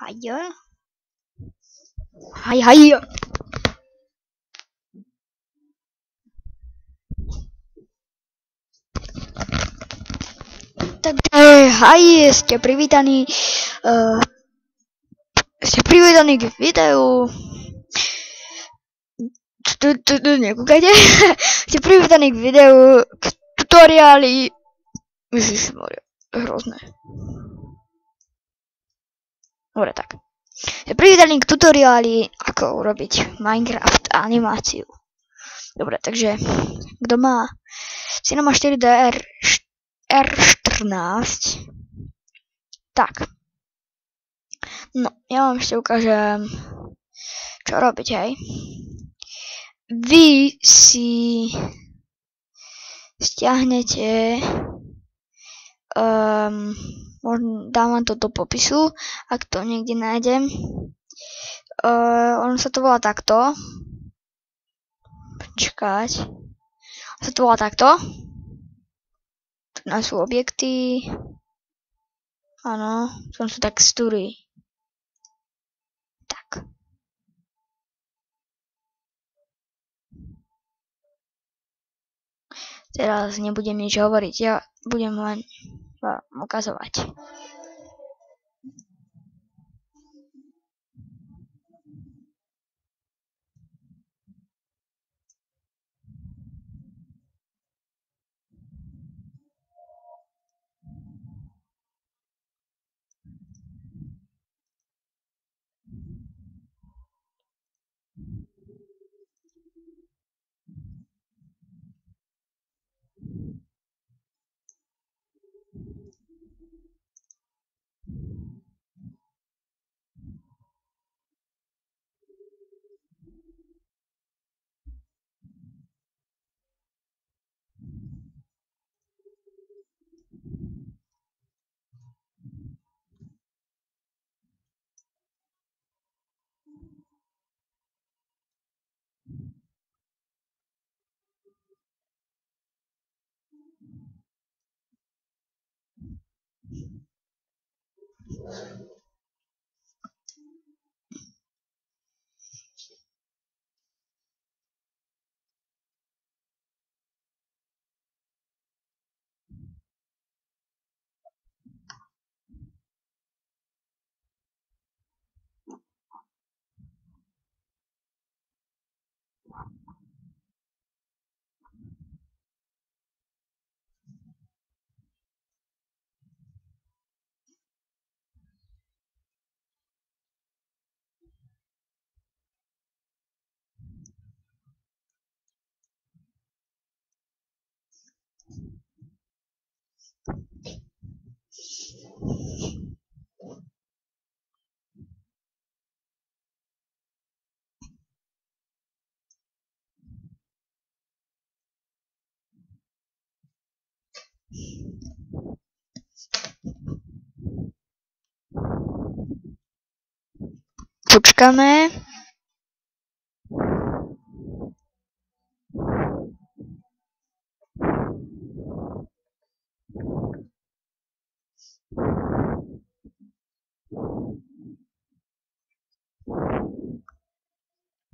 Haj. Takže haj, ste privítaní k videu. Nekúkajte. Ste privítaní k videu, k tutoriáli. Ježišmarja, hrozné. Dobre, tak. Ste privítaní k tutoriáli, ako urobiť Minecraft animáciu. Dobre, takže kto má Cinema 4D R14, tak. No, ja vám ešte ukážem, čo robiť, hej. Vy si stiahnete, možno dávam to do popisu, ak to niekde nájdem. Ono sa to volá takto. Počkať. Ono sa to volá takto. Tu nás sú objekty. Áno, tu sú textúry. Tak. Teraz nebudem nič hovoriť, ja budem len vám ukazovať. Počkáme.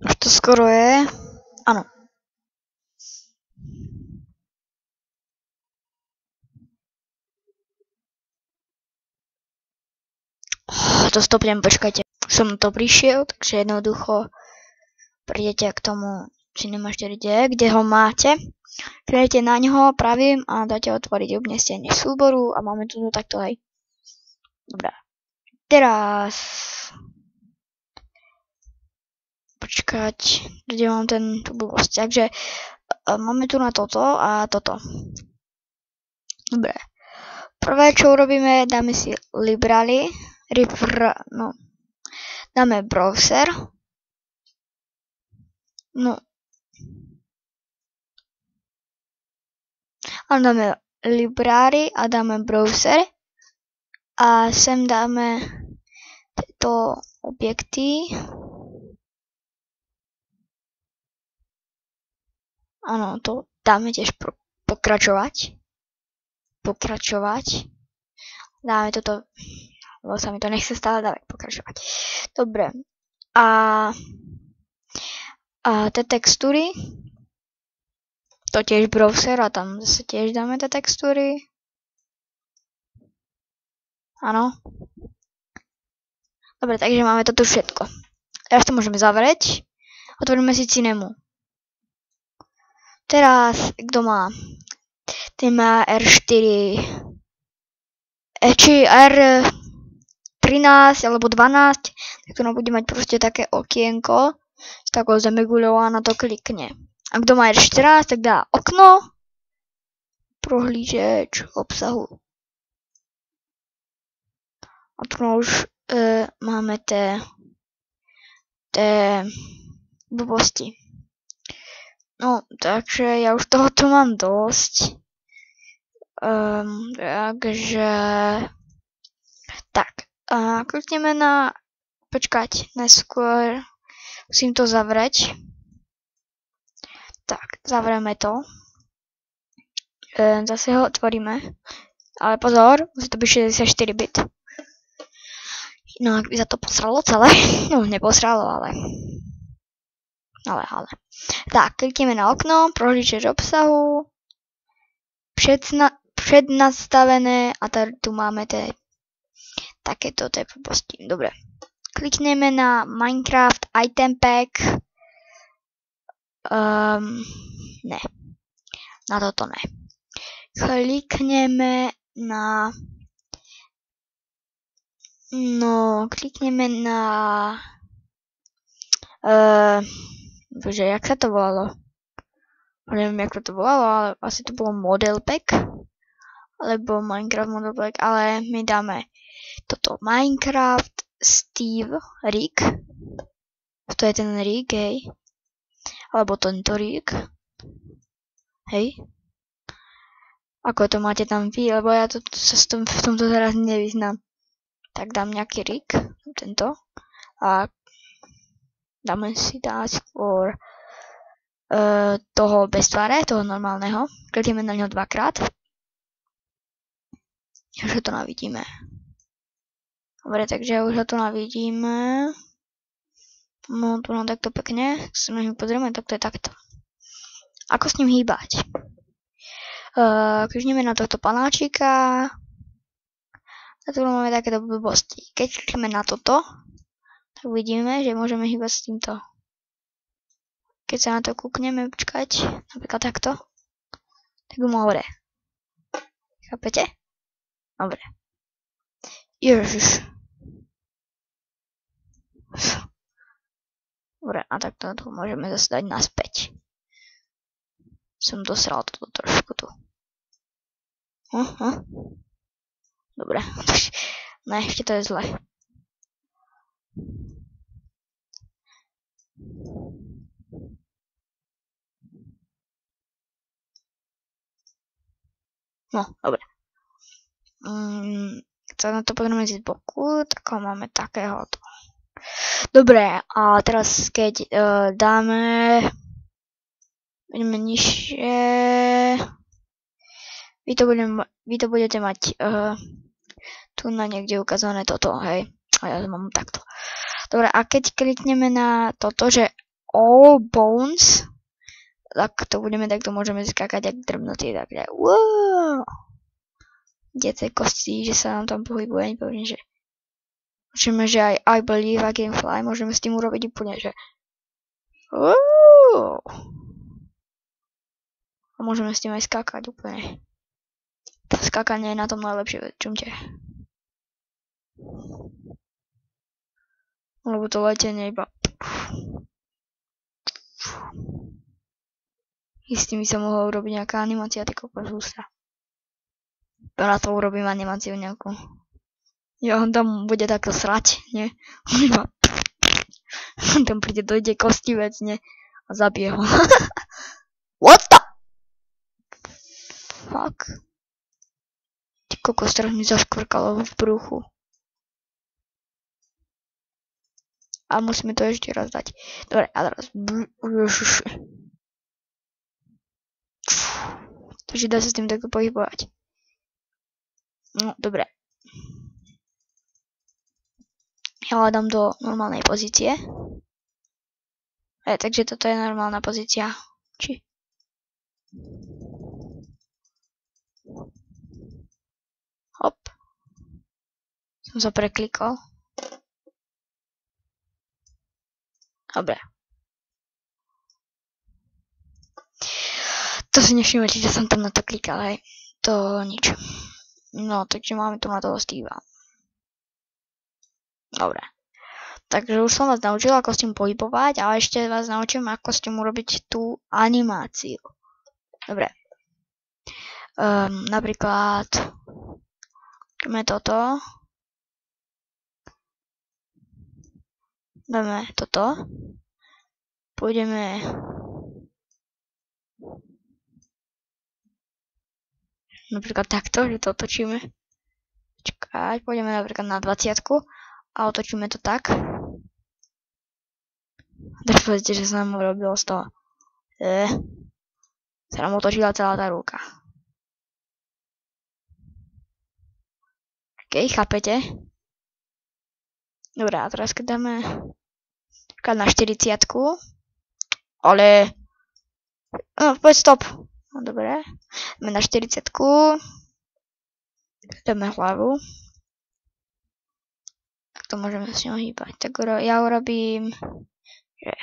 Už to skoro je. Áno. To stopnem, počkajte. Som to prišiel, takže jednoducho prídete k tomu Cinema 4D, kde ho máte. Kliknete na ňo pravým a dáte otvoriť obnestenie súboru a máme tu takto, hej. Dobre. Teraz počkať, kde mám tú blbosť. Takže máme tu na toto a toto. Dobre. Prvé, čo urobíme, dáme si library. Dáme browser. No. A dáme library a dáme browser. A sem dáme tieto objekty. Áno, to dáme tiež pokračovať. Dáme toto lebo sa mi to nechce stále dávať pokračovať. Dobre. A tie textúry, to tiež browser a tam zase tiež dáme tie textúry. Áno. Dobre, takže máme toto všetko. Teraz to môžeme zavrieť. Otvoríme si Cinemu. Teraz, kto má? Ten má R4, či R13 alebo 12, tak to bude mať proste také okienko s takou zemeguľou a na to klikne. A kto má R14, tak dá okno, prohlížeč obsahu. A tu už máme tie blbosti. No, takže ja už tohoto mám dosť. Takže tak, klikneme na počkať, neskôr musím to zavrieť. Tak, zavrieme to. Zase ho otvoríme. Ale pozor, musí to byť 64 bit. No, ak by sa to posralo celé. No, neposralo, ale. Tak, klikneme na okno, prohlížeč obsahu. Prednastavené a tu máme takéto blbosti. Dobre. Klikneme na Minecraft Item Pack. Ne. Na toto ne. Klikneme na bože, jak sa to volalo? Neviem, jak to volalo, ale asi to bolo Model Pack. Alebo Minecraft Model Pack, ale my dáme toto Minecraft Steve Rig. To je ten rig, hej. Alebo tento rig. Hej. Ako to máte tam vy, lebo ja sa v tomto teraz nevyznám. Tak dám nejaký rig, tento. A dáme si dať skôr toho bez tváre, toho normálneho. Klikneme na ňo dvakrát. Už ho tu navidíme. Dobre, takže už ho tu navidíme. No, tu nám takto pekne. Ak sa na ňu pozrieme, tak to je takto. Ako s ním hýbať? Klikneme na tohto panáčika. A tu máme takéto blbosti. Keď klikneme na toto, tak vidíme, že môžeme hýbať s týmto. Keď sa na to kúkneme, počkať, napríklad takto, tak mu hore. Chápete? Dobre. Ježiš. Dobre, a takto tu môžeme zase dať naspäť. Som dosral toto trošku tu. Dobre. Ne, ešte to je zle. No, dobre. Keď sa na to pozrieme z boku, tak ho máme takého. Dobre, a teraz keď ideme nižšie, vy to budete mať tu na niekde ukázané toto, hej. A ja to mám takto. Dobre, a keď klikneme na toto, že All Bones, tak to môžeme skákať jak drbnutý, takže wow. Kde tie kosti, že sa nám tam pohybuje, nepevne, že môžeme, že aj I Believe I Can Fly, môžeme s tým urobiť úplne, že wow. A môžeme s tým aj skákať úplne. To skákanie je na tom najlepšie, čumte. Lebo to letenie iba istým by sa mohla urobiť nejaká animácia, ty kokos ústa. Na to urobím animáciu nejakú. Ja on tam bude takto srať, nie? On tam príde, dojde kostivec, nie? A zabije ho. What the fuck? Ty kokos, teraz mi zaškvrkalo v bruchu. A musíme to ešte raz dať. Dobre, a teraz. Takže dá sa s tým takto pohybovať. No, dobre. Ja dám do normálnej pozície. Takže toto je normálna pozícia. Hop. Som sa preklikol. Dobre. To si nevšimnete, že som tam na to klikal, hej. To nič. No, takže máme tu na toho Steva. Dobre. Takže už som vás naučil, ako s tým pohybovať, ale ešte vás naučím, ako s tým urobiť tú animáciu. Dobre. Napríklad dáme toto. Dáme toto. Pôjdeme napríklad takto, že to otočíme. Čakať, pôjdeme napríklad na 20 a otočíme to tak. Teraz povedzte, že sa nám urobilo z toho. Sa nám otočila celá tá ruka. OK, chápete? Dobre, a teraz keď dáme na 40, ale no, poď stop. No, dobre, dáme na 40, dáme hlavu. Tak to môžeme s ňou hýbať. Tak ja urobím, že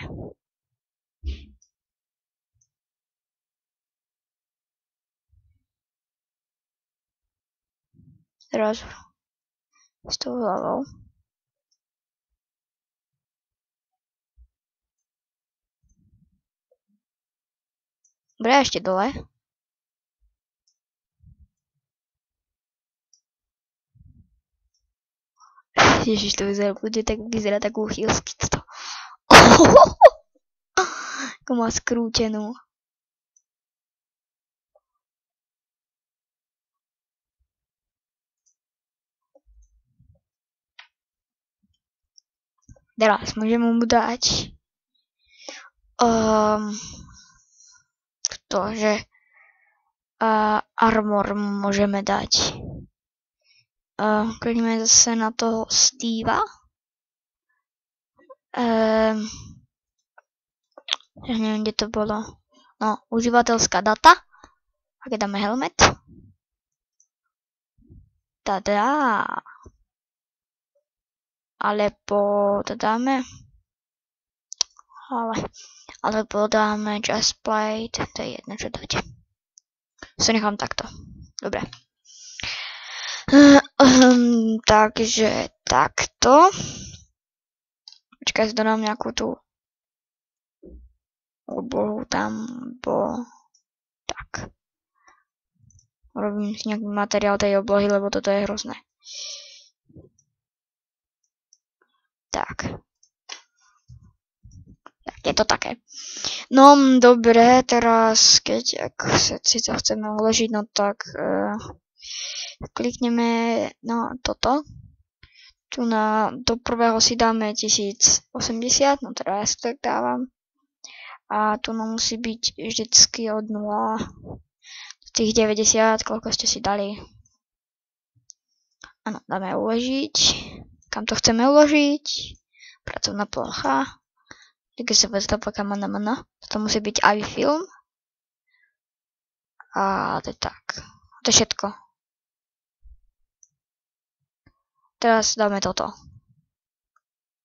teraz s tou hlavou. Dobre, ešte dole. Ježiš, to vyzerá tak úchylsky to. Ako má skrútenú. Teraz môžeme mu dať to, že armor môžeme dať. Klikneme zase na toho Steva. Ja neviem, kde to bolo. No, užívateľská data. A keď dáme helmet. Tada. Alebo to dáme. Alebo dáme just plate. To je jedno, čo dáte. So nechám takto. Dobre. Takže takto. Počkaj, si dodám nejakú tú oblohu tam, bo tak. Robím si nejaký materiál tej oblohy, lebo toto je hrozné. Tak. Je to také. No, dobre, teraz, keď si to chceme uložiť, no tak klikneme na toto. Tu do prvého si dáme 1080, no teda ja si tak dávam. A tu musí byť vždycky od 0 do tých 90, koľko ste si dali. Áno, dáme uložiť. Kam to chceme uložiť? Pracovná plocha. Keď sa bez toho kamana. To musí byť iFilm. A to je tak. To je všetko. Teraz dáme toto.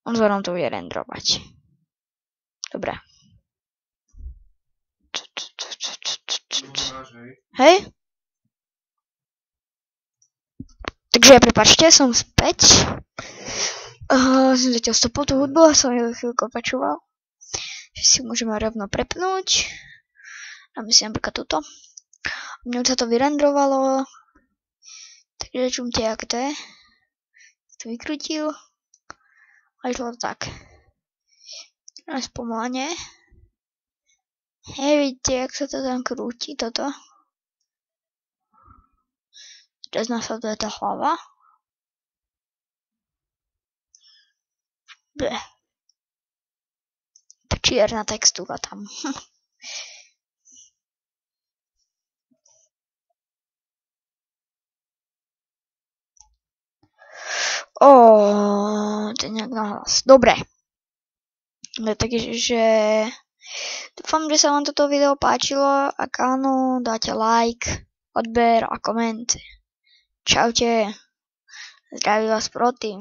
On sa nám to bude rendrovať. Dobre. Hej. Takže prepáčte, som späť. Som zatiaľ stopol tú hudbu a som ju chvíľko počúval. Že si môžeme rovno prepnúť. Dáme si napríklad túto. Mne už sa to vyrendrovalo. Takže čumte, jak to je. To vykrútil. A išlo to tak. Teraz pomalene. Hej, vidíte, jak sa to tam krúti, toto. Teraz nasleduje tá hlava. Bleh. Tak čierna textúra tam. Aspoň nejak nahlas. Dobre. Takže dúfam, že sa vám toto video páčilo. Ak áno, dáte like, odber a koment. Čaute. Zdraví vás Protein.